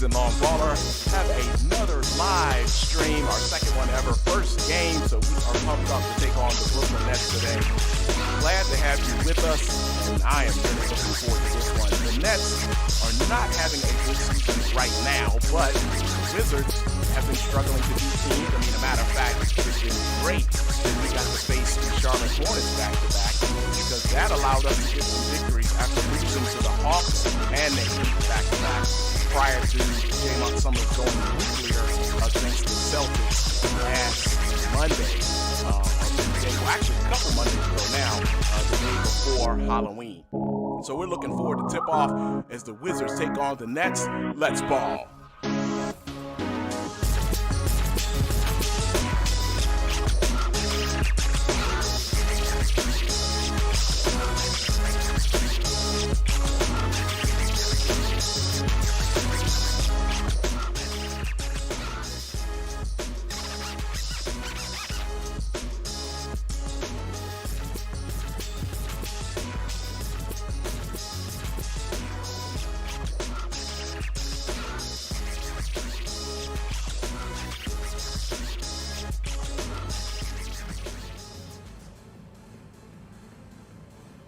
SeasonLongBaller have another live stream, our second one ever, first game, so we are pumped up to take on the Brooklyn Nets today. Glad to have you with us, and I am really looking forward to this one. The Nets are not having a good season right now, but the Wizards have been struggling to beat teams. I mean, a matter of fact, it's been great that we got to face the Charlotte Hornets back-to-back, because that allowed us to get some victories after losing to the Hawks and the Heat back-to-back prior to Jaymont Summerz going nuclear against the Celtics last Monday. Actually, a couple Mondays ago now, the day before Halloween. So we're looking forward to tip-off as the Wizards take on the Nets. Let's ball.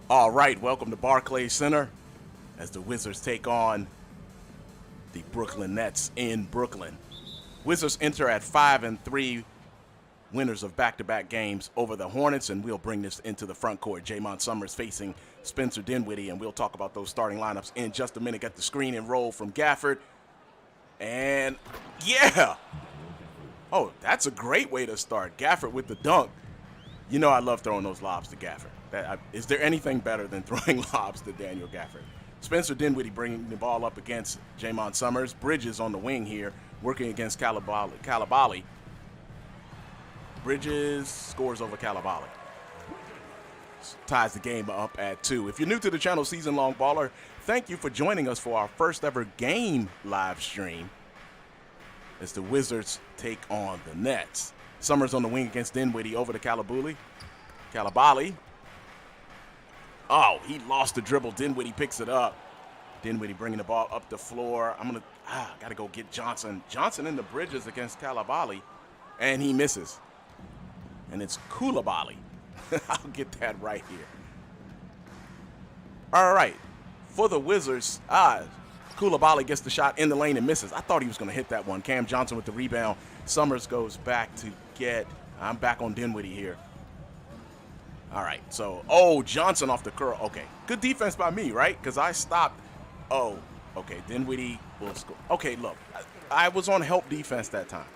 All right, welcome to Barclays Center as the Wizards take on the Brooklyn Nets in Brooklyn. Wizards enter at 5-3, winners of back-to-back games over the Hornets, and we'll bring this into the front court. Jaymont Summerz facing Spencer Dinwiddie, and we'll talk about those starting lineups in just a minute. Get the screen and roll from Gafford. And, yeah! Oh, that's a great way to start. Gafford with the dunk. You know I love throwing those lobs to Gafford. Is there anything better than throwing lobs to Daniel Gafford? Spencer Dinwiddie bringing the ball up against Jaymont Summerz. Bridges on the wing here, working against Calabali. Bridges scores over Calabali. Ties the game up at 2. If you're new to the channel, SeasonLongBaller, thank you for joining us for our first ever game live stream as the Wizards take on the Nets. Summerz on the wing against Dinwiddie over to Calabali. Oh, he lost the dribble. Dinwiddie picks it up. Dinwiddie bringing the ball up the floor. Gotta go get Johnson. Johnson in the Bridges against Calabali, and he misses. And it's Coulibaly. I'll get that right here. All right, for the Wizards, Coulibaly gets the shot in the lane and misses. I thought he was gonna hit that one. Cam Johnson with the rebound. Summerz goes back to get, I'm back on Dinwiddie here. All right, so, Johnson off the curl. Okay, good defense by me, right? Because I stopped. Oh, okay, Dinwiddie will score. Okay, look, I was on help defense that time.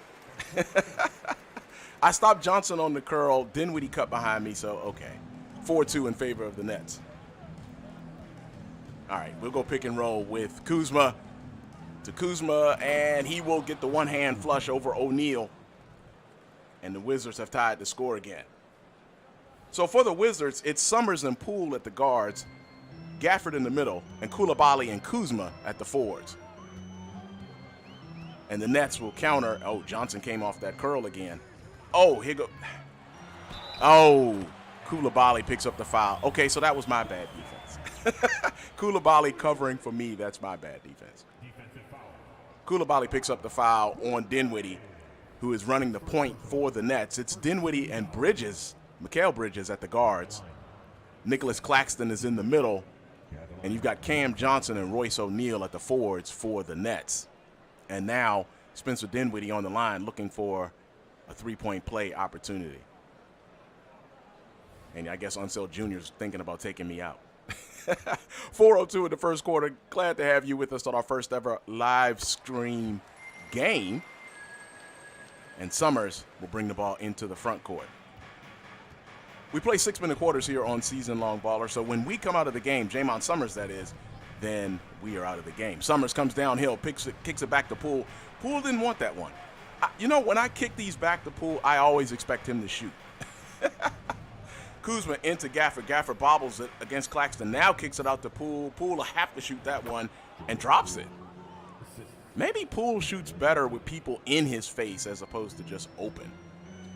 I stopped Johnson on the curl. Dinwiddie cut behind me, so, okay. 4-2 in favor of the Nets. All right, we'll go pick and roll with Kuzma. To Kuzma, and he will get the one-hand flush over O'Neal. And the Wizards have tied the score again. So for the Wizards, it's Summerz and Poole at the guards, Gafford in the middle, and Coulibaly and Kuzma at the forwards. And the Nets will counter. Oh, Johnson came off that curl again. Oh, here go. Oh, Coulibaly picks up the foul. Okay, so that was my bad defense. Coulibaly covering for me, that's my bad defense. Coulibaly picks up the foul on Dinwiddie, who is running the point for the Nets. It's Dinwiddie and Bridges. Mikal Bridges at the guards. Nicholas Claxton is in the middle. And you've got Cam Johnson and Royce O'Neal at the forwards for the Nets. And now Spencer Dinwiddie on the line looking for a three-point play opportunity. And I guess Unseld Jr. is thinking about taking me out. 4:02 in the first quarter. Glad to have you with us on our first ever live stream game. And Summerz will bring the ball into the front court. We play 6-minute quarters here on SeasonLongBaller, so when we come out of the game, Jaymont Summerz that is, then we are out of the game. Summerz comes downhill, kicks it back to Poole. Poole didn't want that one. When I kick these back to Poole, I always expect him to shoot. Kuzma into Gafford. Gafford bobbles it against Claxton. Now kicks it out to Poole. Poole will have to shoot that one and drops it. Maybe Poole shoots better with people in his face as opposed to just open.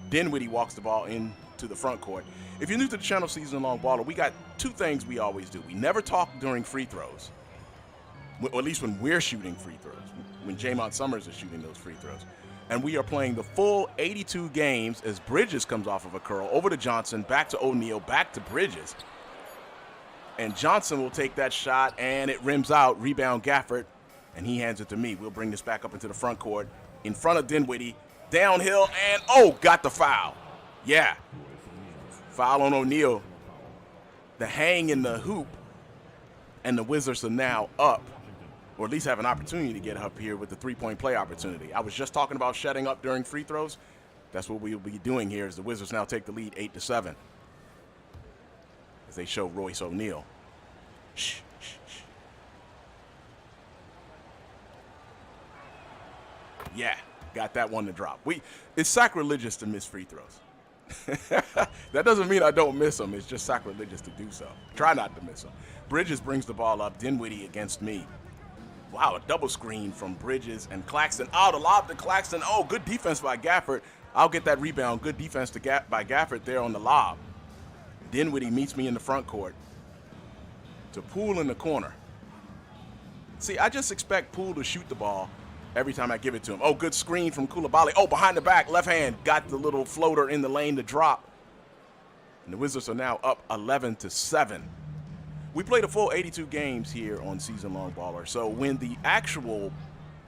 Dinwiddie walks the ball into the front court. If you're new to the channel, SeasonLongBaller, we got two things we always do. We never talk during free throws. or at least when we're shooting free throws, when Jaymont Summerz is shooting those free throws. And we are playing the full 82 games as Bridges comes off of a curl, over to Johnson, back to O'Neal, back to Bridges. And Johnson will take that shot, and it rims out, rebound Gafford, and he hands it to me. We'll bring this back up into the front court, in front of Dinwiddie, downhill, and got the foul. Yeah, foul on O'Neal. The hang in the hoop, and the Wizards are now up, or at least have an opportunity to get up here with the three-point play opportunity. I was just talking about shutting up during free throws. That's what we'll be doing here as the Wizards now take the lead 8-7. As they show Royce O'Neal. Shh, shh, shh. Yeah, got that one to drop. It's sacrilegious to miss free throws. That doesn't mean I don't miss them. It's just sacrilegious to do so. Try not to miss them. Bridges brings the ball up. Dinwiddie against me. Wow, a double screen from Bridges and Claxton. The lob to Claxton. Good defense by Gafford. I'll get that rebound. Good defense by Gafford there on the lob. Dinwiddie meets me in the front court to Poole in the corner. See, I just expect Poole to shoot the ball every time I give it to him. Good screen from Coulibaly. Behind the back, left hand, got the little floater in the lane to drop. And the Wizards are now up 11-7. We played a full 82 games here on Season Long Baller. So when the actual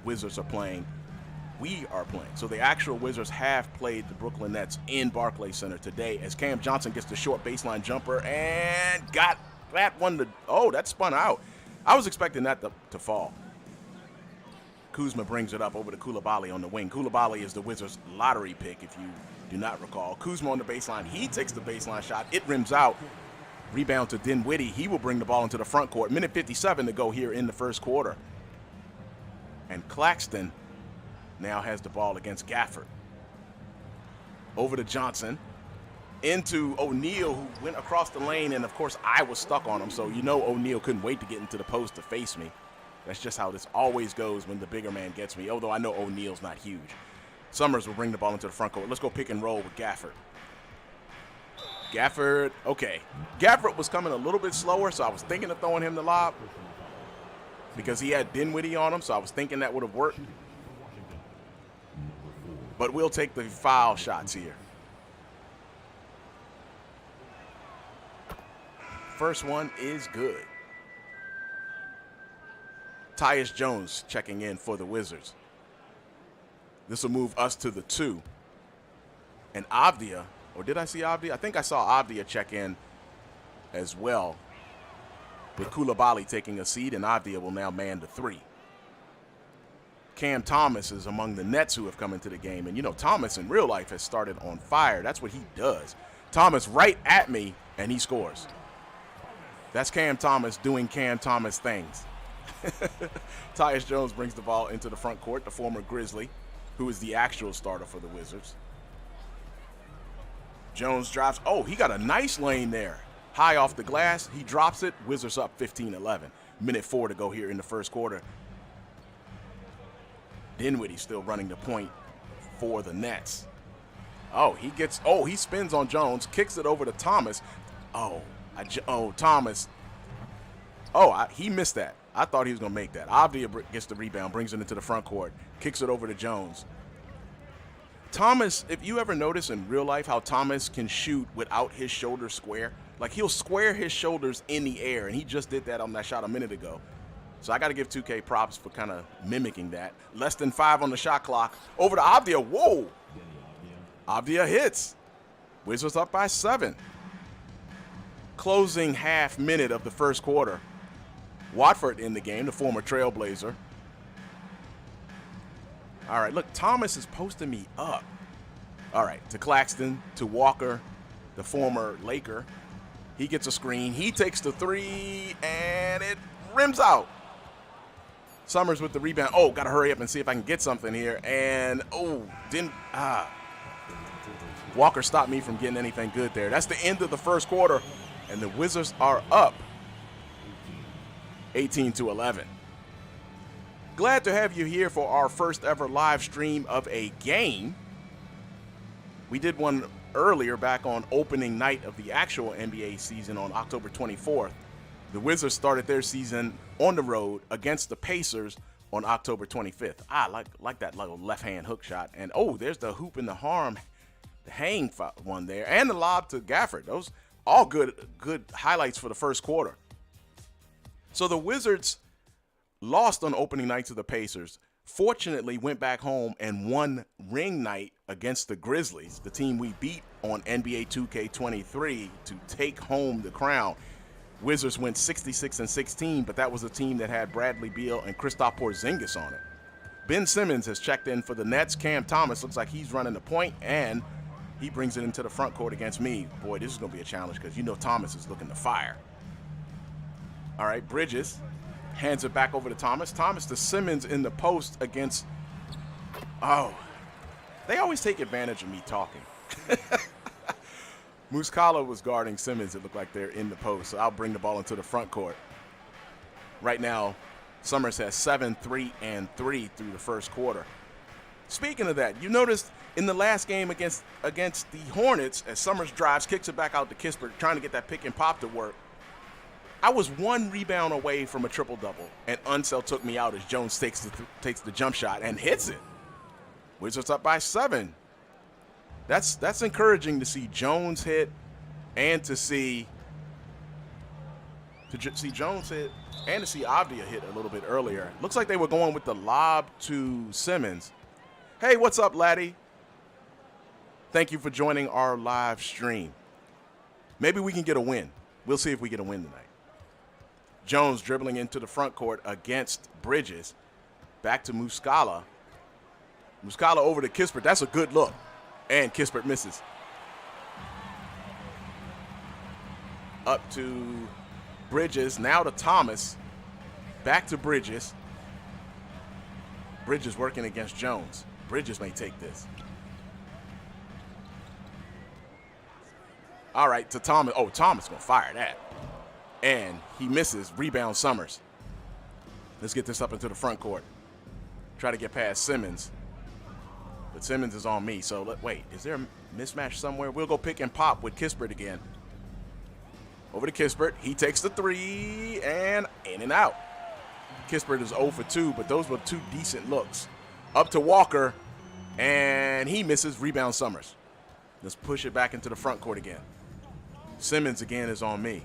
Wizards are playing, we are playing. So the actual Wizards have played the Brooklyn Nets in Barclays Center today as Cam Johnson gets the short baseline jumper and got that one to, that spun out. I was expecting that to fall. Kuzma brings it up over to Coulibaly on the wing. Coulibaly is the Wizards' lottery pick, if you do not recall. Kuzma on the baseline. He takes the baseline shot. It rims out. Rebound to Dinwiddie. He will bring the ball into the front court. Minute 57 to go here in the first quarter. And Claxton now has the ball against Gafford. Over to Johnson. Into O'Neal, who went across the lane, and of course I was stuck on him, so O'Neal couldn't wait to get into the post to face me. That's just how this always goes when the bigger man gets me, although I know O'Neal's not huge. Summerz will bring the ball into the front court. Let's go pick and roll with Gafford. Gafford, okay. Gafford was coming a little bit slower, so I was thinking of throwing him the lob because he had Dinwiddie on him, so I was thinking that would have worked. But we'll take the foul shots here. First one is good. Tyus Jones checking in for the Wizards. This will move us to the 2. And Avdia, or did I see Avdia? I think I saw Avdia check in as well, with Coulibaly taking a seat, and Avdia will now man the 3. Cam Thomas is among the Nets who have come into the game. And, Thomas in real life has started on fire. That's what he does. Thomas right at me, and he scores. That's Cam Thomas doing Cam Thomas things. Tyus Jones brings the ball into the front court, the former Grizzly, who is the actual starter for the Wizards. Jones drives. He got a nice lane there. High off the glass. He drops it. Wizards up 15-11. Minute 4 to go here in the first quarter. Dinwiddie still running the point for the Nets. He spins on Jones, kicks it over to Thomas. Thomas. He missed that. I thought he was going to make that. Avdia gets the rebound, brings it into the front court, kicks it over to Jones. Thomas, if you ever notice in real life how Thomas can shoot without his shoulders square, like he'll square his shoulders in the air, and he just did that on that shot a minute ago. So I got to give 2K props for kind of mimicking that. Less than 5 on the shot clock. Over to Avdia. Whoa. Avdia hits. Wizards up by 7. Closing half minute of the first quarter. Watford in the game, the former Trailblazer. All right, look, Thomas is posting me up. All right, to Claxton, to Walker, the former Laker. He gets a screen. He takes the 3, and it rims out. Summerz with the rebound. Got to hurry up and see if I can get something here. And, Walker stopped me from getting anything good there. That's the end of the first quarter, and the Wizards are up 18-11. Glad to have you here for our first ever live stream of a game. We did one earlier back on opening night of the actual NBA season on October 24th. The Wizards started their season on the road against the Pacers on October 25th. I like that little left-hand hook shot. And, oh, there's the hoop and the harm, the hang one there, and the lob to Gafford. Those all good highlights for the first quarter. So the Wizards lost on opening night to the Pacers. Fortunately, went back home and won ring night against the Grizzlies, the team we beat on NBA 2K23 to take home the crown. Wizards went 66-16, but that was a team that had Bradley Beal and Kristaps Porzingis on it. Ben Simmons has checked in for the Nets. Cam Thomas looks like he's running the point, and he brings it into the front court against me. Boy, this is going to be a challenge because you know Thomas is looking to fire. All right, Bridges hands it back over to Thomas. Thomas to Simmons in the post against, oh, they always take advantage of me talking. Muscala was guarding Simmons. It looked like they're in the post, so I'll bring the ball into the front court. Right now, Summerz has 7, 3, and 3 through the first quarter. Speaking of that, you noticed in the last game against the Hornets, as Summerz drives, kicks it back out to Kispert, trying to get that pick and pop to work. I was 1 rebound away from a triple-double, and Unseld took me out as Jones takes the jump shot and hits it. Wizards up by 7. That's encouraging to see Jones hit and to see Jones hit and to see Avdia hit a little bit earlier. Looks like they were going with the lob to Simmons. Hey, what's up, laddie? Thank you for joining our live stream. Maybe we can get a win. We'll see if we get a win tonight. Jones dribbling into the front court against Bridges. Back to Muscala. Muscala over to Kispert. That's a good look. And Kispert misses. Up to Bridges. Now to Thomas. Back to Bridges. Bridges working against Jones. Bridges may take this. All right, to Thomas. Oh, Thomas going to fire that. And he misses. Rebound Summerz. Let's get this up into the front court. Try to get past Simmons. But Simmons is on me. So, wait, is there a mismatch somewhere? We'll go pick and pop with Kispert again. Over to Kispert. He takes the 3 and in and out. Kispert is 0 for 2, but those were 2 decent looks. Up to Walker, and he misses. Rebound Summerz. Let's push it back into the front court again. Simmons again is on me.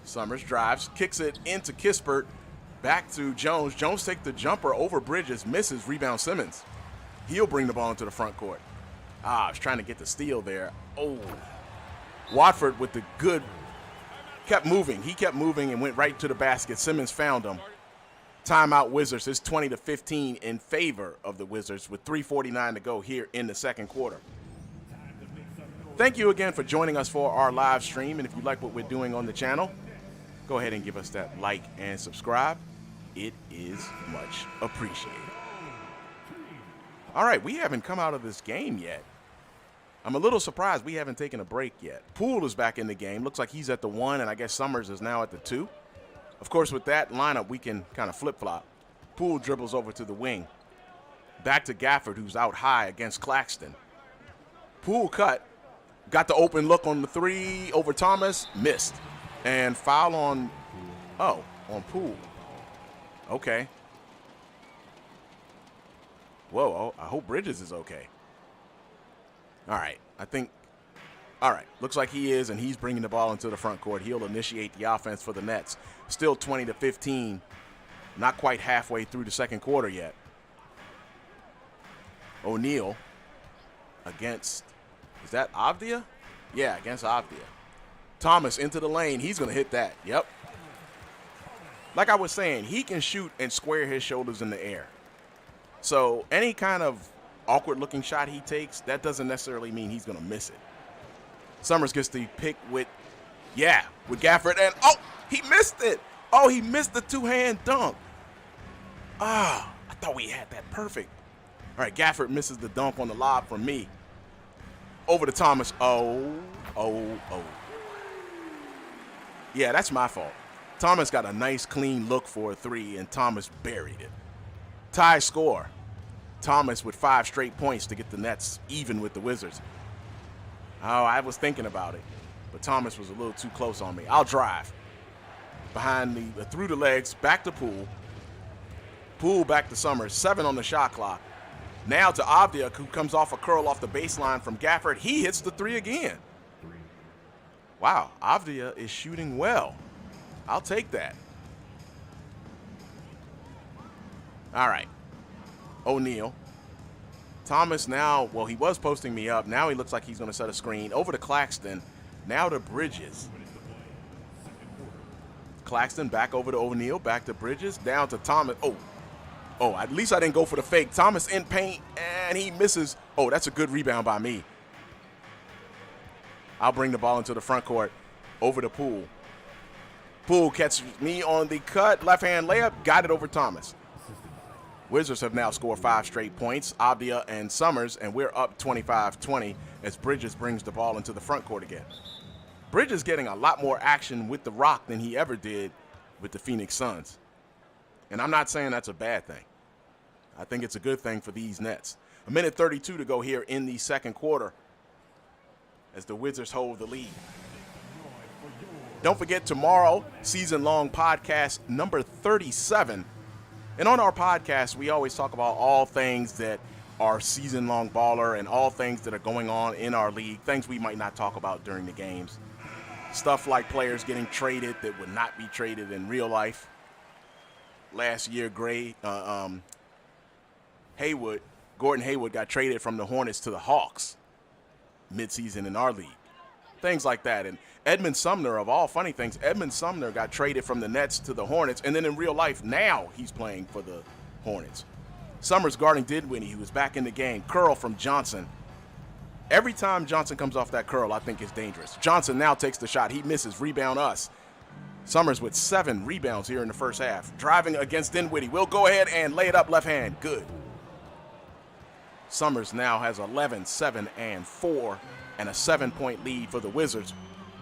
Summerz drives, kicks it into Kispert, back to Jones. Jones takes the jumper over Bridges, misses. Rebound Simmons. He'll bring the ball into the front court. I was trying to get the steal there. Oh, Watford with the good, kept moving. He kept moving and went right to the basket. Simmons found him. Timeout Wizards. It's 20-15 in favor of the Wizards with 3:49 to go here in the second quarter. Thank you again for joining us for our live stream. And if you like what we're doing on the channel, go ahead and give us that like and subscribe. It is much appreciated. All right, we haven't come out of this game yet. I'm a little surprised we haven't taken a break yet. Poole is back in the game. Looks like he's at the 1, and I guess Summerz is now at the 2. Of course, with that lineup, we can kind of flip-flop. Poole dribbles over to the wing. Back to Gafford, who's out high against Claxton. Poole cut. Got the open look on the 3 over Thomas. Missed. And foul on Poole. Okay. Whoa, I hope Bridges is okay. All right, looks like he is, and he's bringing the ball into the front court. He'll initiate the offense for the Nets. Still 20-15, not quite halfway through the second quarter yet. O'Neal against, is that Avdia? Yeah, against Avdia. Thomas into the lane. He's going to hit that. Yep. Like I was saying, he can shoot and square his shoulders in the air. So any kind of awkward-looking shot he takes, that doesn't necessarily mean he's going to miss it. Summerz gets the pick with Gafford, and he missed it. Oh, he missed the 2-hand dunk. I thought we had that perfect. All right, Gafford misses the dunk on the lob from me. Over to Thomas. Oh. Yeah, that's my fault. Thomas got a nice, clean look for a 3, and Thomas buried it. Tie score. Thomas with 5 straight points to get the Nets even with the Wizards. Oh, I was thinking about it, but Thomas was a little too close on me. I'll drive. behind the through the legs, back to Poole. Poole back to Summerz, 7 on the shot clock. Now to Avdia, who comes off a curl off the baseline from Gafford. He hits the 3 again. Wow, Avdia is shooting well. I'll take that. All right, O'Neal. Thomas now, well, he was posting me up. Now he looks like he's going to set a screen. Over to Claxton. Now to Bridges. Claxton back over to O'Neal. Back to Bridges. Down to Thomas. Oh, at least I didn't go for the fake. Thomas in paint, and he misses. Oh, that's a good rebound by me. I'll bring the ball into the front court. Over to Poole. Poole catches me on the cut. Left-hand layup. Got it over Thomas. Wizards have now scored 5 straight points, Avdia and Summerz, and we're up 25-20 as Bridges brings the ball into the front court again. Bridges getting a lot more action with the Rock than he ever did with the Phoenix Suns. And I'm not saying that's a bad thing. I think it's a good thing for these Nets. 1:32 to go here in the second quarter as the Wizards hold the lead. Don't forget, tomorrow, season-long podcast number 37. And on our podcast, we always talk about all things that are season-long baller and all things that are going on in our league, things we might not talk about during the games. Stuff like players getting traded that would not be traded in real life. Last year, Gordon Hayward got traded from the Hornets to the Hawks midseason in our league. Things like that. And Edmund Sumner, of all funny things, Edmund Sumner got traded from the Nets to the Hornets, and then in real life, now he's playing for the Hornets. Summerz guarding Dinwiddie, who was back in the game. Curl from Johnson. Every time Johnson comes off that curl, I think it's dangerous. Johnson now takes the shot. He misses. Rebound us. Summerz with 7 rebounds here in the first half. Driving against Dinwiddie. We'll go ahead and lay it up left hand. Good. Summerz now has 11, 7, and 4, and a 7-point lead for the Wizards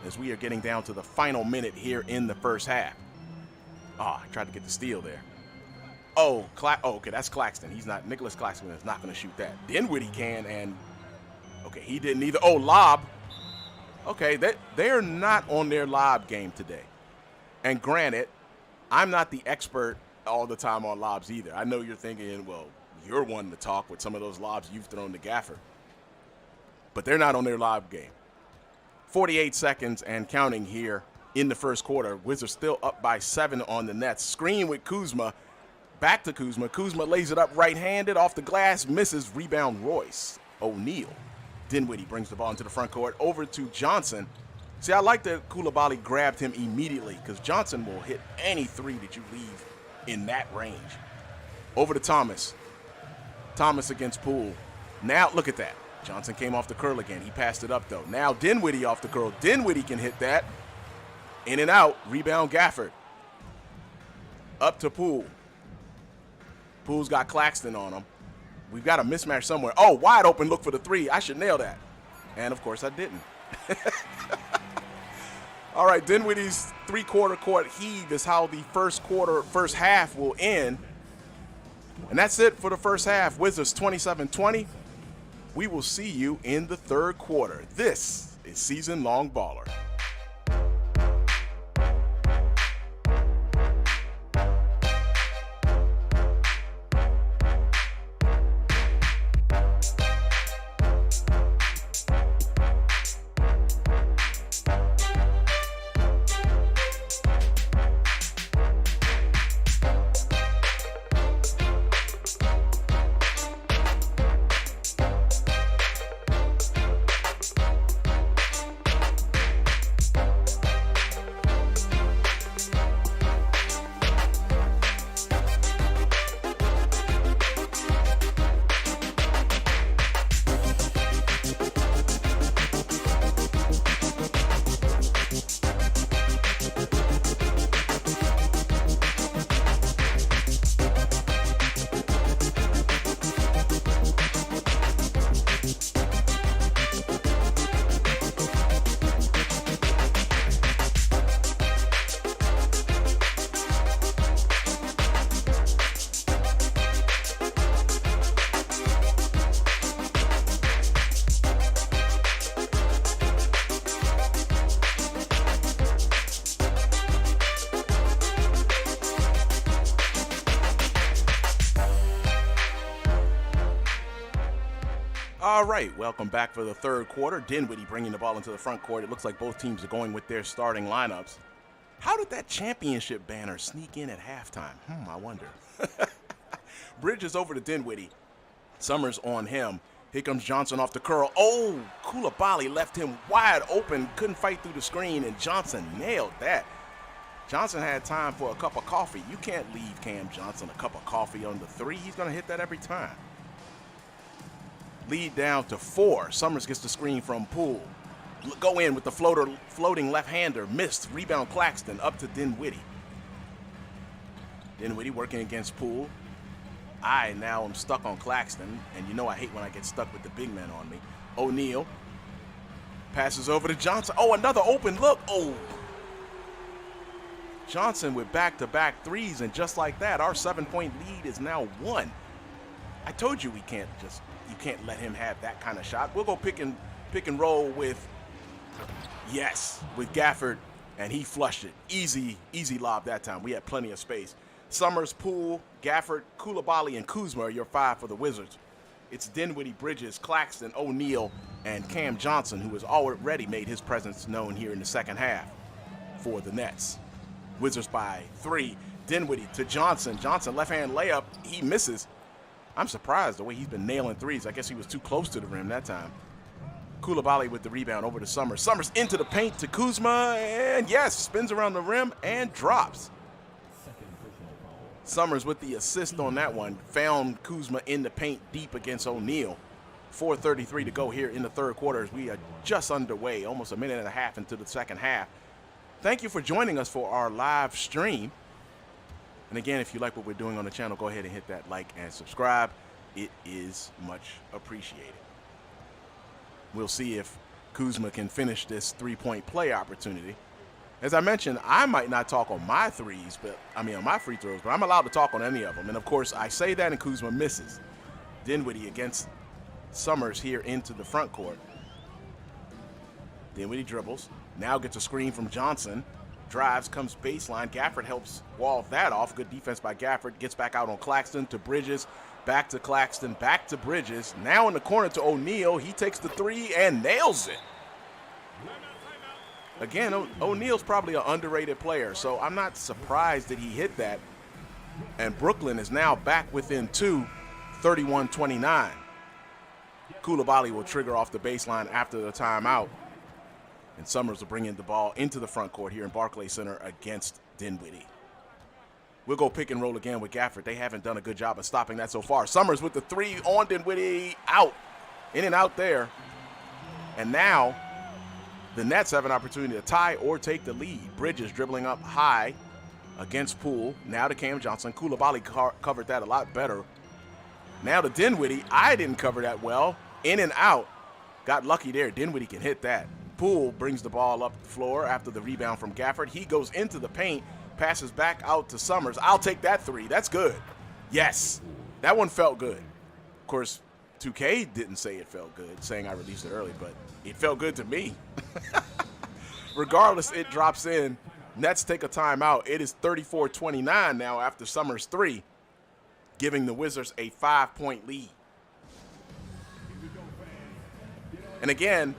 as we are getting down to the final minute here in the first half. I tried to get the steal there. Okay, that's Claxton. Nicholas Claxton is not going to shoot that. Dinwiddie can, and okay, he didn't either. Lob. Okay, they're not on their lob game today. And granted, I'm not the expert all the time on lobs either. I know you're thinking, well, you're one to talk with some of those lobs you've thrown to Gafford. But they're not on their lob game. 48 seconds and counting here in the first quarter. Wizards still up by 7 on the Nets. Screen with Kuzma. Back to Kuzma. Kuzma lays it up right-handed off the glass. Misses. Rebound Royce. O'Neal. Dinwiddie brings the ball into the front court. Over to Johnson. See, I like that Coulibaly grabbed him immediately because Johnson will hit any 3 that you leave in that range. Over to Thomas. Thomas against Poole. Now, look at that. Johnson came off the curl again. He passed it up, though. Now Dinwiddie off the curl. Dinwiddie can hit that. In and out. Rebound Gafford. Up to Poole. Poole's got Claxton on him. We've got a mismatch somewhere. Wide open look for the 3. I should nail that. And, of course, I didn't. All right, Dinwiddie's 3-quarter court heave is how the first half will end. And that's it for the first half. Wizards 27-20. We will see you in the third quarter. This is Season Long Baller. All right, welcome back for the third quarter. Dinwiddie bringing the ball into the front court. It looks like both teams are going with their starting lineups. How did that championship banner sneak in at halftime? I wonder. Bridges over to Dinwiddie. Summerz on him. Here comes Johnson off the curl. Oh, Coulibaly left him wide open. Couldn't fight through the screen, and Johnson nailed that. Johnson had time for a cup of coffee. You can't leave Cam Johnson a cup of coffee on the three. He's going to hit that every time. Lead down to 4. Summerz gets the screen from Poole. Go in with the floating left-hander. Missed. Rebound Claxton up to Dinwiddie. Dinwiddie working against Poole. I now am stuck on Claxton, and you know I hate when I get stuck with the big man on me. O'Neal passes over to Johnson. Oh, another open look. Oh. Johnson with back-to-back threes, and just like that, our 7-point lead is now 1. I told you you can't let him have that kind of shot. We'll go pick and roll with Gafford, and he flushed it. Easy lob that time. We had plenty of space. Summerz, Poole, Gafford, Coulibaly, and Kuzma are your 5 for the Wizards. It's Dinwiddie, Bridges, Claxton, O'Neal, and Cam Johnson, who has already made his presence known here in the second half for the Nets. Wizards by 3. Dinwiddie to Johnson. Johnson, left-hand layup. He misses. I'm surprised the way he's been nailing threes. I guess he was too close to the rim that time. Coulibaly with the rebound over to Summerz. Summerz into the paint to Kuzma, and yes, spins around the rim and drops. Summerz with the assist on that one. Found Kuzma in the paint deep against O'Neal. 4:33 to go here in the third quarter as we are just underway, almost a minute and a half into the second half. Thank you for joining us for our live stream. And again, if you like what we're doing on the channel, go ahead and hit that like and subscribe. It is much appreciated. We'll see if Kuzma can finish this three-point play opportunity. As I mentioned, I might not talk on my threes, on my free throws, but I'm allowed to talk on any of them. And of course, I say that and Kuzma misses. Dinwiddie against Summerz here into the front court. Dinwiddie dribbles. Now gets a screen from Johnson. Drives, comes baseline. Gafford helps wall that off. Good defense by Gafford. Gets back out on Claxton to Bridges. Back to Claxton. Back to Bridges. Now in the corner to O'Neal. He takes the 3 and nails it. Again, O'Neal's probably an underrated player, so I'm not surprised that he hit that. And Brooklyn is now back within 2, 31-29. Coulibaly will trigger off the baseline after the timeout. And Summerz will bring in the ball into the front court here in Barclays Center against Dinwiddie. We'll go pick and roll again with Gafford. They haven't done a good job of stopping that so far. Summerz with the 3 on Dinwiddie, out. In and out there. And now the Nets have an opportunity to tie or take the lead. Bridges dribbling up high against Poole. Now to Cam Johnson. Coulibaly covered that a lot better. Now to Dinwiddie. I didn't cover that well. In and out. Got lucky there. Dinwiddie can hit that. Poole brings the ball up the floor after the rebound from Gafford. He goes into the paint, passes back out to Summerz. I'll take that 3. That's good. Yes. That one felt good. Of course, 2K didn't say it felt good, saying I released it early, but it felt good to me. Regardless, it drops in. Nets take a timeout. It is 34-29 now after Summerz 3, giving the Wizards a 5-point lead. And again,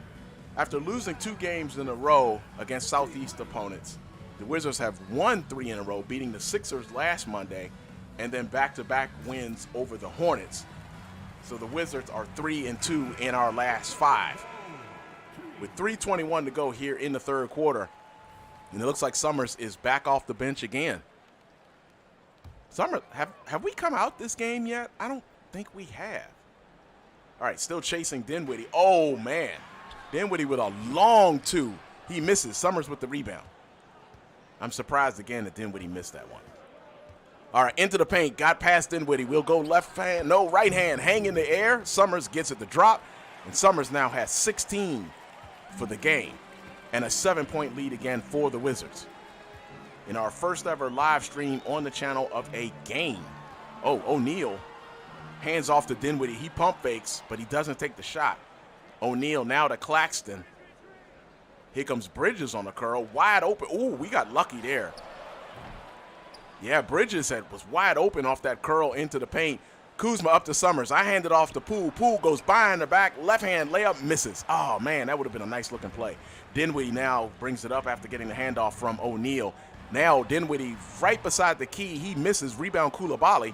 after losing 2 games in a row against Southeast opponents, the Wizards have won 3 in a row, beating the Sixers last Monday, and then back-to-back wins over the Hornets. So the Wizards are 3-2 in our last 5. With 3:21 to go here in the third quarter, and it looks like Summerz is back off the bench again. Summerz, have we come out this game yet? I don't think we have. All right, still chasing Dinwiddie. Oh, man. Dinwiddie with a long 2. He misses. Summerz with the rebound. I'm surprised again that Dinwiddie missed that one. All right, into the paint. Got past Dinwiddie. We'll go left hand. No, right hand. Hang in the air. Summerz gets it to drop. And Summerz now has 16 for the game. And a 7-point lead again for the Wizards. In our first ever live stream on the channel of a game. Oh, O'Neal hands off to Dinwiddie. He pump fakes, but he doesn't take the shot. O'Neal now to Claxton. Here comes Bridges on the curl. Wide open. Ooh, we got lucky there. Yeah, Bridges was wide open off that curl into the paint. Kuzma up to Summerz. I hand it off to Poole. Poole goes behind the back. Left hand layup misses. Oh, man, that would have been a nice looking play. Dinwiddie now brings it up after getting the handoff from O'Neal. Now Dinwiddie right beside the key. He misses. Rebound Coulibaly.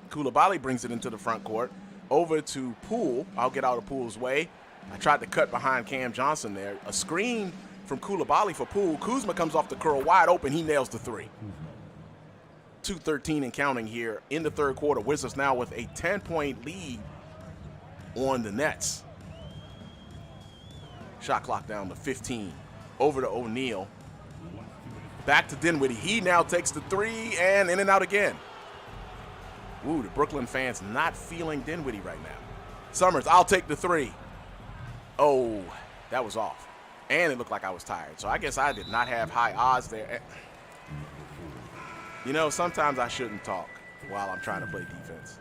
Coulibaly brings it into the front court. Over to Poole. I'll get out of Poole's way. I tried to cut behind Cam Johnson there. A screen from Coulibaly for Poole. Kuzma comes off the curl wide open. He nails the three. 2:13 and counting here in the third quarter. Wizards now with a 10-point lead on the Nets. Shot clock down to 15. Over to O'Neal. Back to Dinwiddie. He now takes the three and in and out again. Ooh, the Brooklyn fans not feeling Dinwiddie right now. Summerz, I'll take the three. Oh, that was off. And it looked like I was tired. So I guess I did not have high odds there. You know, sometimes I shouldn't talk while I'm trying to play defense.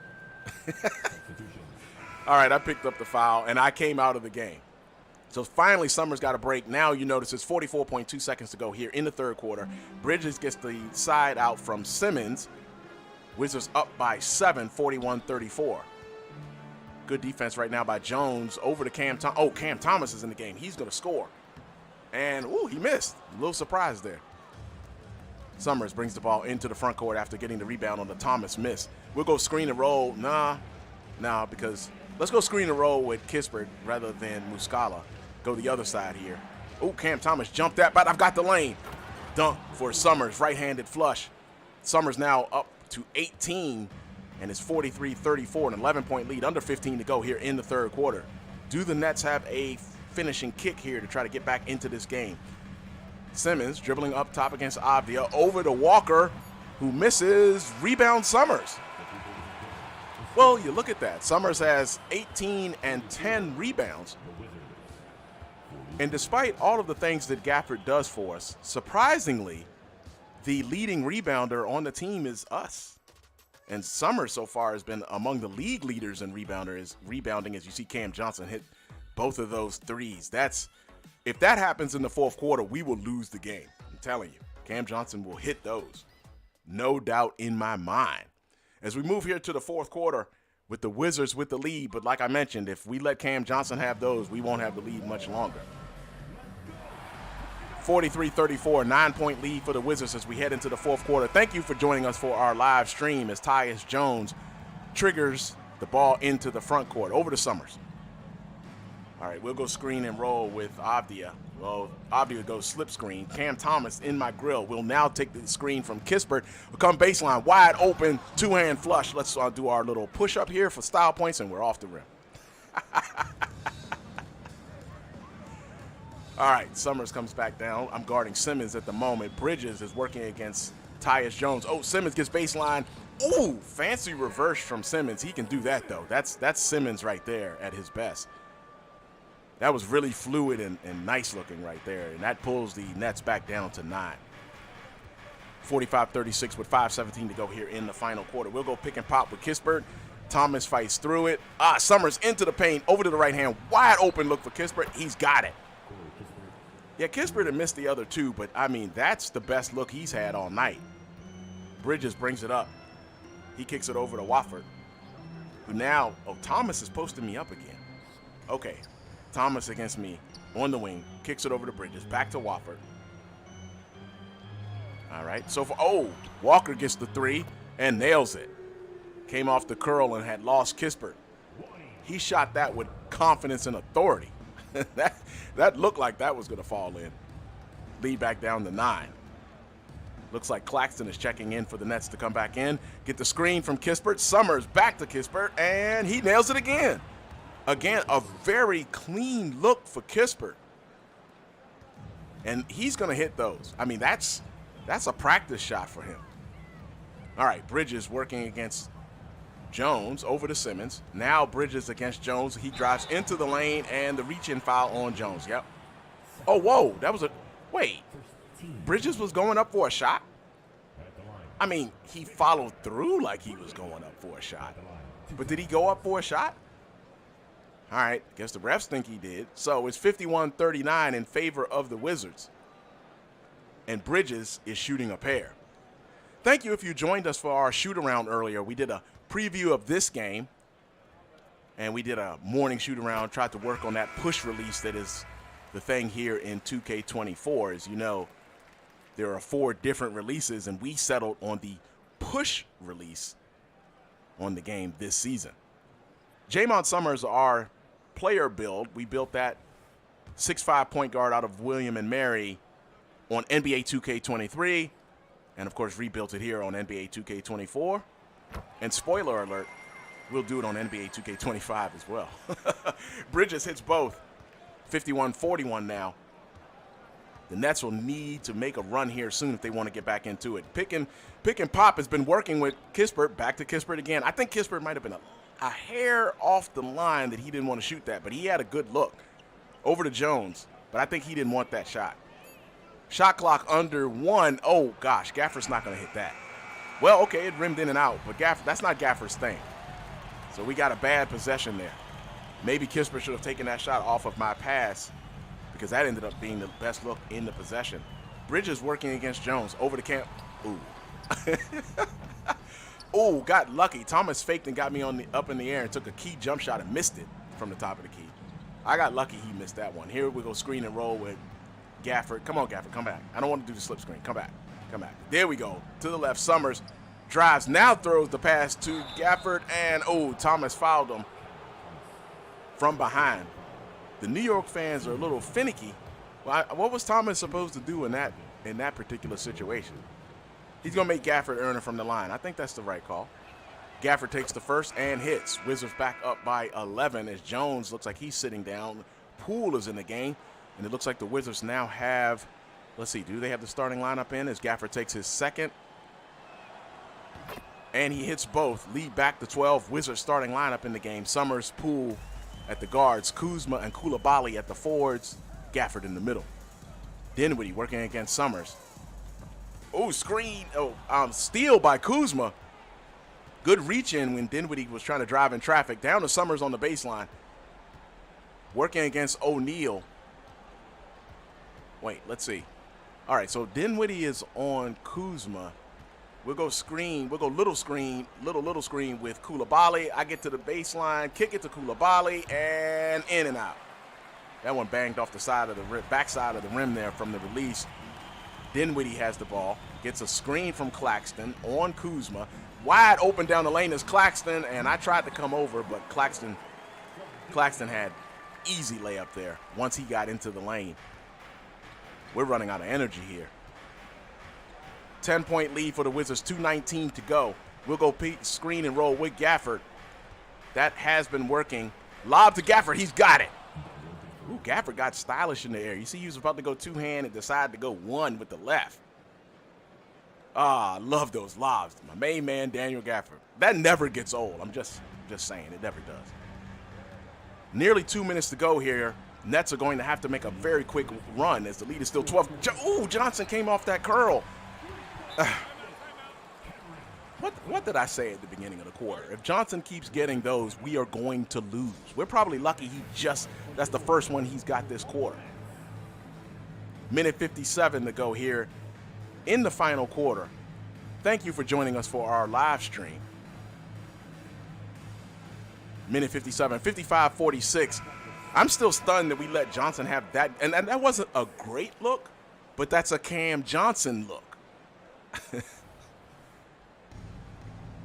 All right, I picked up the foul, and I came out of the game. So finally, Summerz got a break. Now you notice it's 44.2 seconds to go here in the third quarter. Bridges gets the side out from Simmons. Wizards up by 7, 41-34. Good defense right now by Jones over to Cam Thomas. Oh, Cam Thomas is in the game. He's going to score. And, ooh, he missed. A little surprise there. Summerz brings the ball into the front court after getting the rebound on the Thomas miss. We'll go screen and roll. Nah, because let's go screen and roll with Kispert rather than Muscala. Go the other side here. Oh, Cam Thomas jumped that, but I've got the lane. Dunk for Summerz, right-handed flush. Summerz now up to 18, and it's 43-34, an 11-point lead, under 15 to go here in the third quarter. Do the Nets have a finishing kick here to try to get back into this game? Simmons dribbling up top against Avdia, over to Walker, who misses. Rebound Summerz. Well, you look at that. Summerz has 18 and 10 rebounds. And despite all of the things that Gafford does for us, surprisingly, the leading rebounder on the team is us. And Summerz so far has been among the league leaders in rebounding, as you see Cam Johnson hit both of those threes. If that happens in the fourth quarter, we will lose the game. I'm telling you, Cam Johnson will hit those. No doubt in my mind. As we move here to the fourth quarter with the Wizards with the lead, but like I mentioned, if we let Cam Johnson have those, we won't have the lead much longer. 43-34, 9-point lead for the Wizards as we head into the fourth quarter. Thank you for joining us for our live stream as Tyus Jones triggers the ball into the front court. Over to Summerz. All right, we'll go screen and roll with Avdia. Well, Avdia goes slip screen. Cam Thomas in my grill will now take the screen from Kispert. We'll come baseline, wide open, two-hand flush. Let's do our little push-up here for style points, and we're off the rim. All right, Summerz comes back down. I'm guarding Simmons at the moment. Bridges is working against Tyus Jones. Oh, Simmons gets baseline. Ooh, fancy reverse from Simmons. He can do that, though. That's Simmons right there at his best. That was really fluid and nice looking right there, and that pulls the Nets back down to 9. 45-36 with 5:17 to go here in the final quarter. We'll go pick and pop with Kispert. Thomas fights through it. Summerz into the paint, over to the right hand, wide open look for Kispert. He's got it. Yeah, Kispert had missed the other two, but, I mean, that's the best look he's had all night. Bridges brings it up. He kicks it over to Wofford, who now, Thomas is posting me up again. Okay, Thomas against me on the wing, kicks it over to Bridges, back to Wofford. All right, so Walker gets the three and nails it. Came off the curl and had lost Kispert. He shot that with confidence and authority. That looked like that was going to fall in. Lead back down to 9. Looks like Claxton is checking in for the Nets to come back in. Get the screen from Kispert. Summerz back to Kispert, and he nails it again. Again, a very clean look for Kispert. And he's going to hit those. I mean, that's a practice shot for him. All right, Bridges working against Jones, over to Simmons. Now Bridges against Jones. He drives into the lane, and the reach-in foul on Jones. Yep. Oh, whoa, that was wait. Bridges was going up for a shot? I mean, he followed through like he was going up for a shot. But did he go up for a shot? All right, guess the refs think he did. So it's 51-39 in favor of the Wizards. And Bridges is shooting a pair. Thank you if you joined us for our shoot-around earlier. We did a preview of this game. And we did a morning shoot around, tried to work on that push release that is the thing here in 2K24. As you know, there are 4 different releases, and we settled on the push release on the game this season. Jaymont Summerz, our player build, we built that 6'5" point guard out of William and Mary on NBA 2K23, and of course rebuilt it here on NBA 2K24. And spoiler alert, we'll do it on NBA 2K25 as well. Bridges hits both. 51-41 now. The Nets will need to make a run here soon if they want to get back into it. Pick and pop has been working with Kispert. Back to Kispert again. I think Kispert might have been a hair off the line that he didn't want to shoot that, but he had a good look. Over to Jones, but I think he didn't want that shot. Shot clock under 1. Oh, gosh, Gafford's not going to hit that. Well, okay, it rimmed in and out, but that's not Gafford's thing. So we got a bad possession there. Maybe Kispert should have taken that shot off of my pass because that ended up being the best look in the possession. Bridges working against Jones. Over to Camp. Ooh. Ooh, got lucky. Thomas faked and got me up in the air and took a key jump shot and missed it from the top of the key. I got lucky he missed that one. Here we go, screen and roll with Gafford. Come on, Gafford, come back. I don't want to do the slip screen. Come back. Come back. There we go. To the left, Summerz drives, now throws the pass to Gafford, and oh, Thomas fouled him from behind. The New York fans are a little finicky. Well, what was Thomas supposed to do in that particular situation? He's going to make Gafford earn it from the line. I think that's the right call. Gafford takes the first and hits. Wizards back up by 11 as Jones looks like he's sitting down. Poole is in the game, and it looks like the Wizards now have, let's see, do they have the starting lineup in as Gafford takes his second? And he hits both. Lead back to 12. Wizards starting lineup in the game. Summerz, Poole at the guards. Kuzma and Coulibaly at the forwards. Gafford in the middle. Dinwiddie working against Summerz. Oh, screen. Oh, steal by Kuzma. Good reach in when Dinwiddie was trying to drive in traffic. Down to Summerz on the baseline. Working against O'Neal. Wait, let's see. All right, so Dinwiddie is on Kuzma. We'll go screen. We'll go little screen with Coulibaly. I get to the baseline, kick it to Coulibaly, and in and out. That one banged off the side of the rim, backside of the rim there from the release. Dinwiddie has the ball, gets a screen from Claxton on Kuzma. Wide open down the lane is Claxton, and I tried to come over, but Claxton had easy layup there once he got into the lane. We're running out of energy here. 10-point lead for the Wizards, 2:19 to go. We'll go screen and roll with Gafford. That has been working. Lob to Gafford, he's got it. Ooh, Gafford got stylish in the air. You see he was about to go two-hand and decided to go one with the left. Ah, I love those lobs. My main man, Daniel Gafford. That never gets old. I'm just saying, it never does. Nearly 2 minutes to go here. Nets are going to have to make a very quick run as the lead is still 12. Ooh, Johnson came off that curl. What did I say at the beginning of the quarter? If Johnson keeps getting those, we are going to lose. We're probably lucky that's the first one he's got this quarter. Minute 57 to go here in the final quarter. Thank you for joining us for our live stream. Minute 57, 55-46. I'm still stunned that we let Johnson have that. And that wasn't a great look, but that's a Cam Johnson look.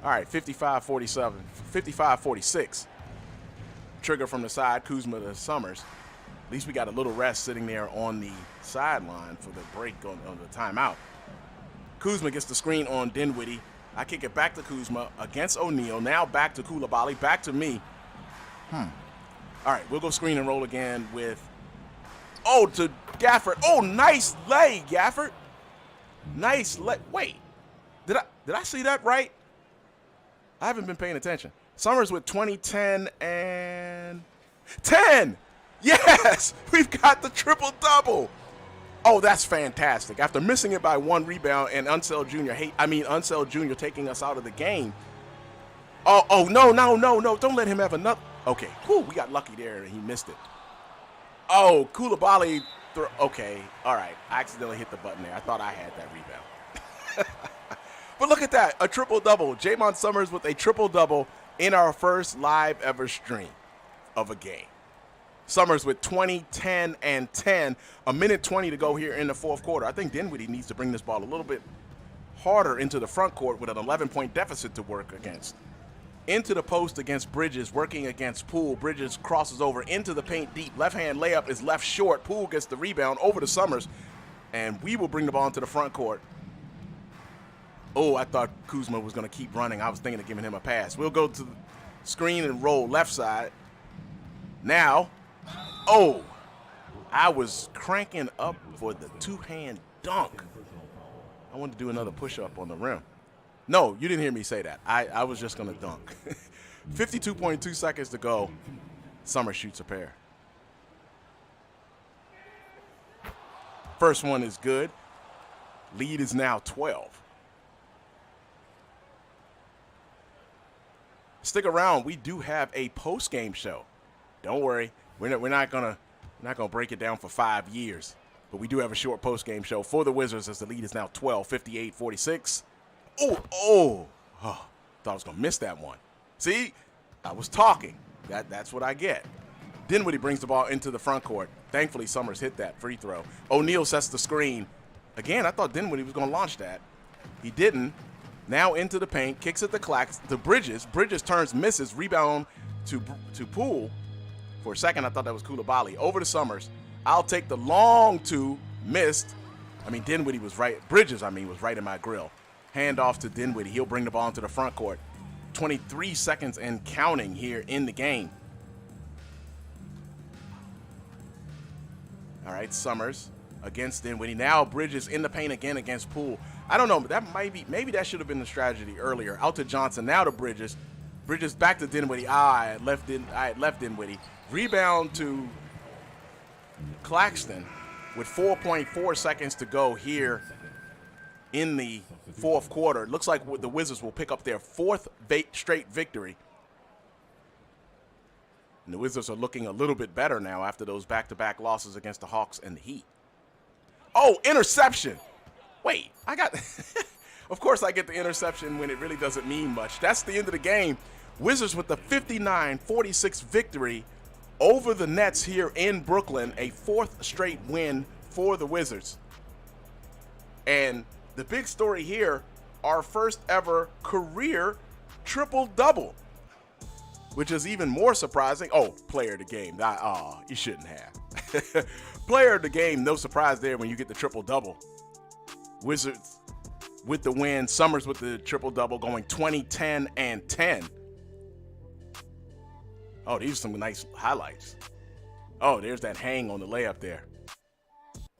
All right, 55-47, 55-46. Trigger from the side, Kuzma to Summerz. At least we got a little rest sitting there on the sideline for the break on the timeout. Kuzma gets the screen on Dinwiddie. I kick it back to Kuzma against O'Neal. Now back to Coulibaly, back to me. All right, we'll go screen and roll again with, to Gafford. Oh, nice lay, Gafford. Nice lay. Wait, did I see that right? I haven't been paying attention. Summerz with 20, 10, and 10. Yes, we've got the triple-double. Oh, that's fantastic. After missing it by one rebound and Unseld Jr. taking us out of the game. No. Don't let him have another. Okay, whew, we got lucky there and he missed it. Oh, Coulibaly. Okay, all right. I accidentally hit the button there. I thought I had that rebound. But but look at that, a triple-double. Jaymont Summerz with a triple-double in our first live ever stream of a game. Summerz with 20, 10, and 10. A minute 20 to go here in the fourth quarter. I think Dinwiddie needs to bring this ball a little bit harder into the front court with an 11-point deficit to work against. Into the post against Bridges, working against Poole. Bridges crosses over into the paint deep. Left-hand layup is left short. Poole gets the rebound over to Summerz, and we will bring the ball into the front court. Oh, I thought Kuzma was going to keep running. I was thinking of giving him a pass. We'll go to the screen and roll left side. Now, oh, I was cranking up for the two-hand dunk. I wanted to do another push-up on the rim. No, you didn't hear me say that. I was just going to dunk. 52.2 seconds to go. Summerz shoots a pair. First one is good. Lead is now 12. Stick around. We do have a post-game show. Don't worry. We're not gonna break it down for 5 years. But we do have a short post-game show for the Wizards as the lead is now 12, 58-46. Oh, thought I was gonna miss that one. See, I was talking. That's what I get. Dinwiddie brings the ball into the front court. Thankfully, Summerz hit that free throw. O'Neal sets the screen. Again, I thought Dinwiddie was gonna launch that. He didn't. Now into the paint, kicks at the Clax, to Bridges. Bridges turns, misses, rebound to Poole. For a second, I thought that was Coulibaly. Over to Summerz. I'll take the long two, missed. Dinwiddie was right. Bridges, was right in my grill. Hand off to Dinwiddie. He'll bring the ball into the front court. 23 seconds and counting here in the game. All right, Summerz against Dinwiddie. Now Bridges in the paint again against Poole. I don't know, but maybe that should have been the strategy earlier. Out to Johnson, now to Bridges. Bridges back to Dinwiddie. I had left Dinwiddie. Rebound to Claxton with 4.4 seconds to go here in the fourth quarter. It looks like the Wizards will pick up their fourth straight victory. And the Wizards are looking a little bit better now after those back-to-back losses against the Hawks and the Heat. Oh, interception. Wait, I got – of course I get the interception when it really doesn't mean much. That's the end of the game. Wizards with the 59-46 victory over the Nets here in Brooklyn, a fourth straight win for the Wizards. And the big story here, our first ever career triple-double, which is even more surprising. Oh, player of the game. You shouldn't have. Player of the game, no surprise there when you get the triple-double. Wizards with the win. Summerz with the triple-double going 20, 10, and 10. Oh, these are some nice highlights. Oh, there's that hang on the layup there.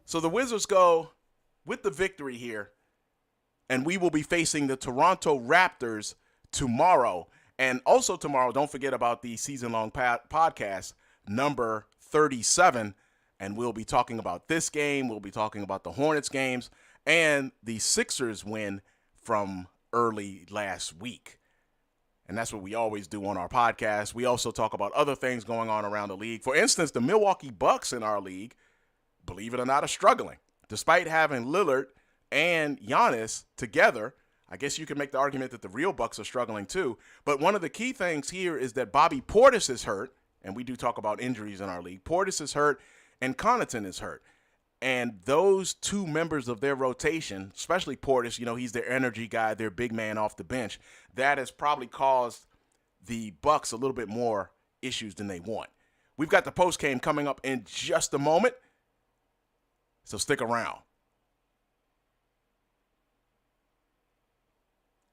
So the Wizards go with the victory here, and we will be facing the Toronto Raptors tomorrow. And also tomorrow, don't forget about the season-long podcast, number 37. And we'll be talking about this game. We'll be talking about the Hornets games and the Sixers win from early last week. And that's what we always do on our podcast. We also talk about other things going on around the league. For instance, the Milwaukee Bucks in our league, believe it or not, are struggling. Despite having Lillard and Giannis together, I guess you could make the argument that the real Bucks are struggling too. But one of the key things here is that Bobby Portis is hurt, and we do talk about injuries in our league. Portis is hurt, and Connaughton is hurt. And those two members of their rotation, especially Portis, he's their energy guy, their big man off the bench. That has probably caused the Bucks a little bit more issues than they want. We've got the post-game coming up in just a moment, so stick around.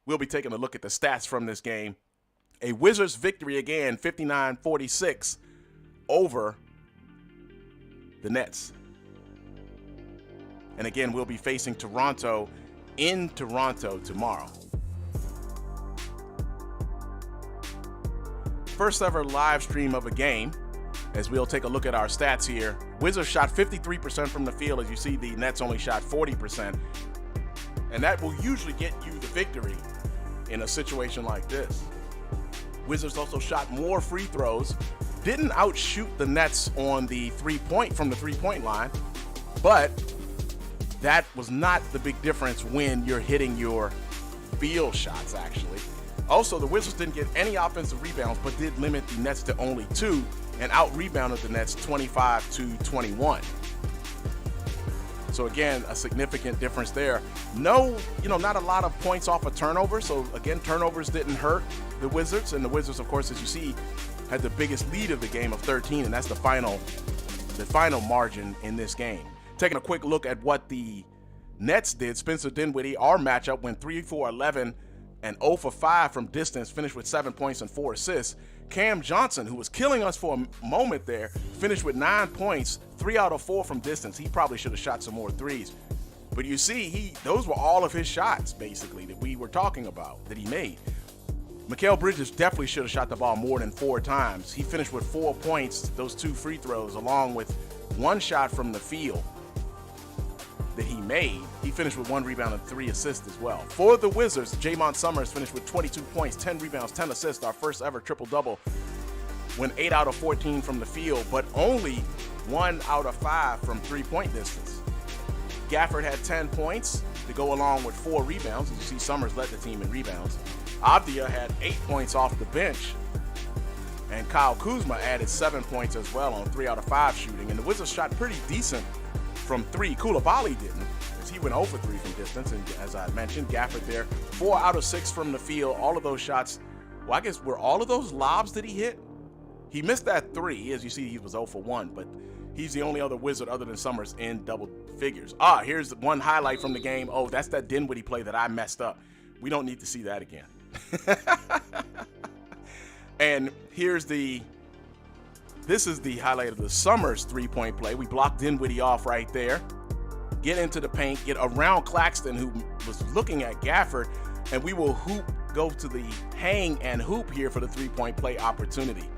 We'll be taking a look at the stats from this game. A Wizards victory again, 59-46 over the Nets. And again, we'll be facing Toronto in Toronto tomorrow. First ever live stream of a game, as we'll take a look at our stats here. Wizards shot 53% from the field. As you see, the Nets only shot 40%. And that will usually get you the victory in a situation like this. Wizards also shot more free throws. Didn't outshoot the Nets on the from the three-point line, but that was not the big difference when you're hitting your field shots, actually. Also, the Wizards didn't get any offensive rebounds, but did limit the Nets to only 2 and out-rebounded the Nets 25-21. So again, a significant difference there. No, not a lot of points off of turnovers. So again, turnovers didn't hurt the Wizards. And the Wizards, of course, as you see, had the biggest lead of the game of 13, and that's the final margin in this game. Taking a quick look at what the Nets did, Spencer Dinwiddie, our matchup, went 3-for-11 and 0-for-5 from distance, finished with 7 points and 4 assists. Cam Johnson, who was killing us for a moment there, finished with 9 points, 3 out of 4 from distance. He probably should have shot some more threes. But you see, those were all of his shots, basically, that we were talking about, that he made. Mikal Bridges definitely should have shot the ball more than 4 times. He finished with 4 points, those 2 free throws, along with 1 shot from the field that he made. He finished with 1 rebound and 3 assists as well. For the Wizards, Jaymont Summerz finished with 22 points, 10 rebounds, 10 assists, our first ever triple-double, went 8 out of 14 from the field, but only 1 out of 5 from three-point distance. Gafford had 10 points to go along with 4 rebounds. As you see, Summerz led the team in rebounds. Avdia had 8 points off the bench, and Kyle Kuzma added 7 points as well on 3 out of 5 shooting. And the Wizards shot pretty decent from 3. Koulibaly didn't, as he went 0 for 3 from distance. And as I mentioned, Gafford there, 4 out of 6 from the field. All of those shots, well, I guess were all of those lobs that he hit? He missed that 3. As you see, he was 0 for 1, but he's the only other Wizard other than Summerz in double figures. Here's one highlight from the game. Oh, that's that Dinwiddie play that I messed up. We don't need to see that again. And this is the highlight of the Summerz 3-point play. We blocked Dinwiddie off right there, get into the paint, get around Claxton, who was looking at Gafford, and we will go to the hang and hoop here for the 3-point play opportunity.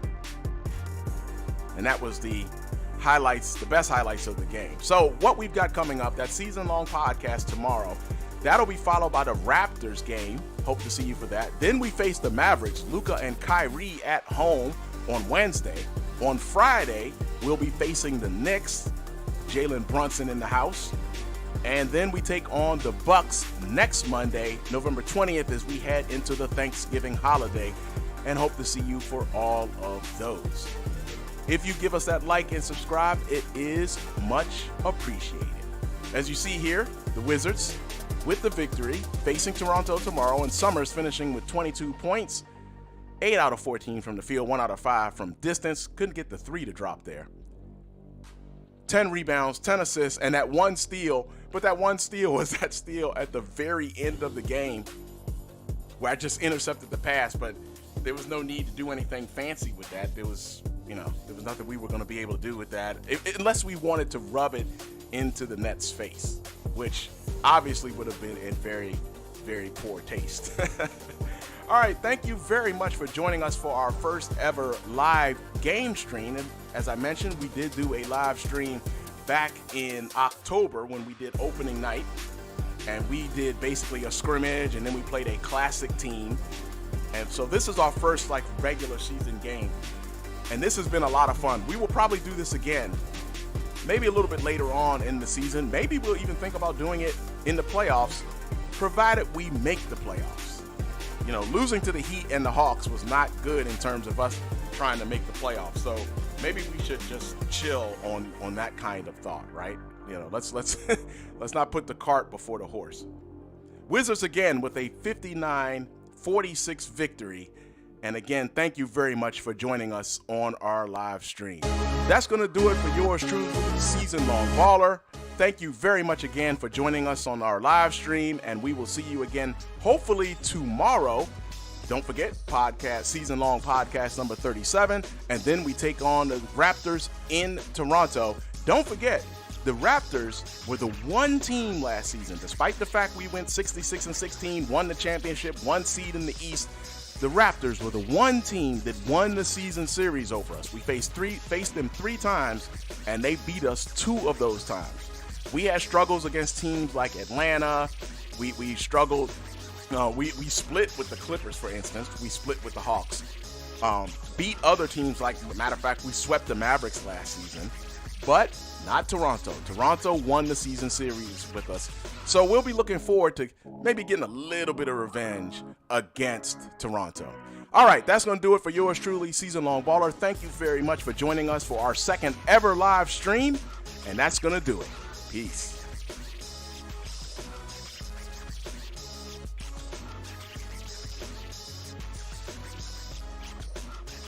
And that was the best highlights of the game. So what we've got coming up, that season-long podcast tomorrow, that'll be followed by the Raptors game. Hope to see you for that. Then we face the Mavericks, Luka and Kyrie at home on Wednesday. On Friday, we'll be facing the Knicks, Jalen Brunson in the house. And then we take on the Bucks next Monday, November 20th, as we head into the Thanksgiving holiday, and hope to see you for all of those. If you give us that like and subscribe, it is much appreciated. As you see here, the Wizards with the victory, facing Toronto tomorrow, and Summerz finishing with 22 points, 8 out of 14 from the field, 1 out of 5 from distance. Couldn't get the 3 to drop there. 10 rebounds, 10 assists, and that 1 steal. But that 1 steal was that steal at the very end of the game where I just intercepted the pass, but there was no need to do anything fancy with that. There was nothing we were going to be able to do with that, unless we wanted to rub it into the Nets' face, which obviously would have been in very, very poor taste. All right, thank you very much for joining us for our first ever live game stream. And as I mentioned, we did do a live stream back in October when we did opening night. And we did basically a scrimmage, and then we played a classic team. And so this is our first regular season game. And this has been a lot of fun. We will probably do this again, maybe a little bit later on in the season. Maybe we'll even think about doing it in the playoffs, provided we make the playoffs. Losing to the Heat and the Hawks was not good in terms of us trying to make the playoffs. So maybe we should just chill on that kind of thought, right? Let's not put the cart before the horse. Wizards again with a 59-46 victory. And again, thank you very much for joining us on our live stream. That's going to do it for yours truly, Season Long Baller. Thank you very much again for joining us on our live stream, and we will see you again hopefully tomorrow. Don't forget, Season Long Podcast number 37, and then we take on the Raptors in Toronto. Don't forget, the Raptors were the one team last season, despite the fact we went 66-16, won the championship, 1 seed in the East. The Raptors were the one team that won the season series over us. We faced them 3 times, and they beat us 2 of those times. We had struggles against teams like Atlanta. We struggled. We split with the Clippers, for instance. We split with the Hawks. Beat other teams matter of fact, we swept the Mavericks last season. but not Toronto. Toronto won the season series with us. So we'll be looking forward to maybe getting a little bit of revenge against Toronto. All right, that's going to do it for yours truly, Season Long Baller. Thank you very much for joining us for our second ever live stream, and that's going to do it. Peace.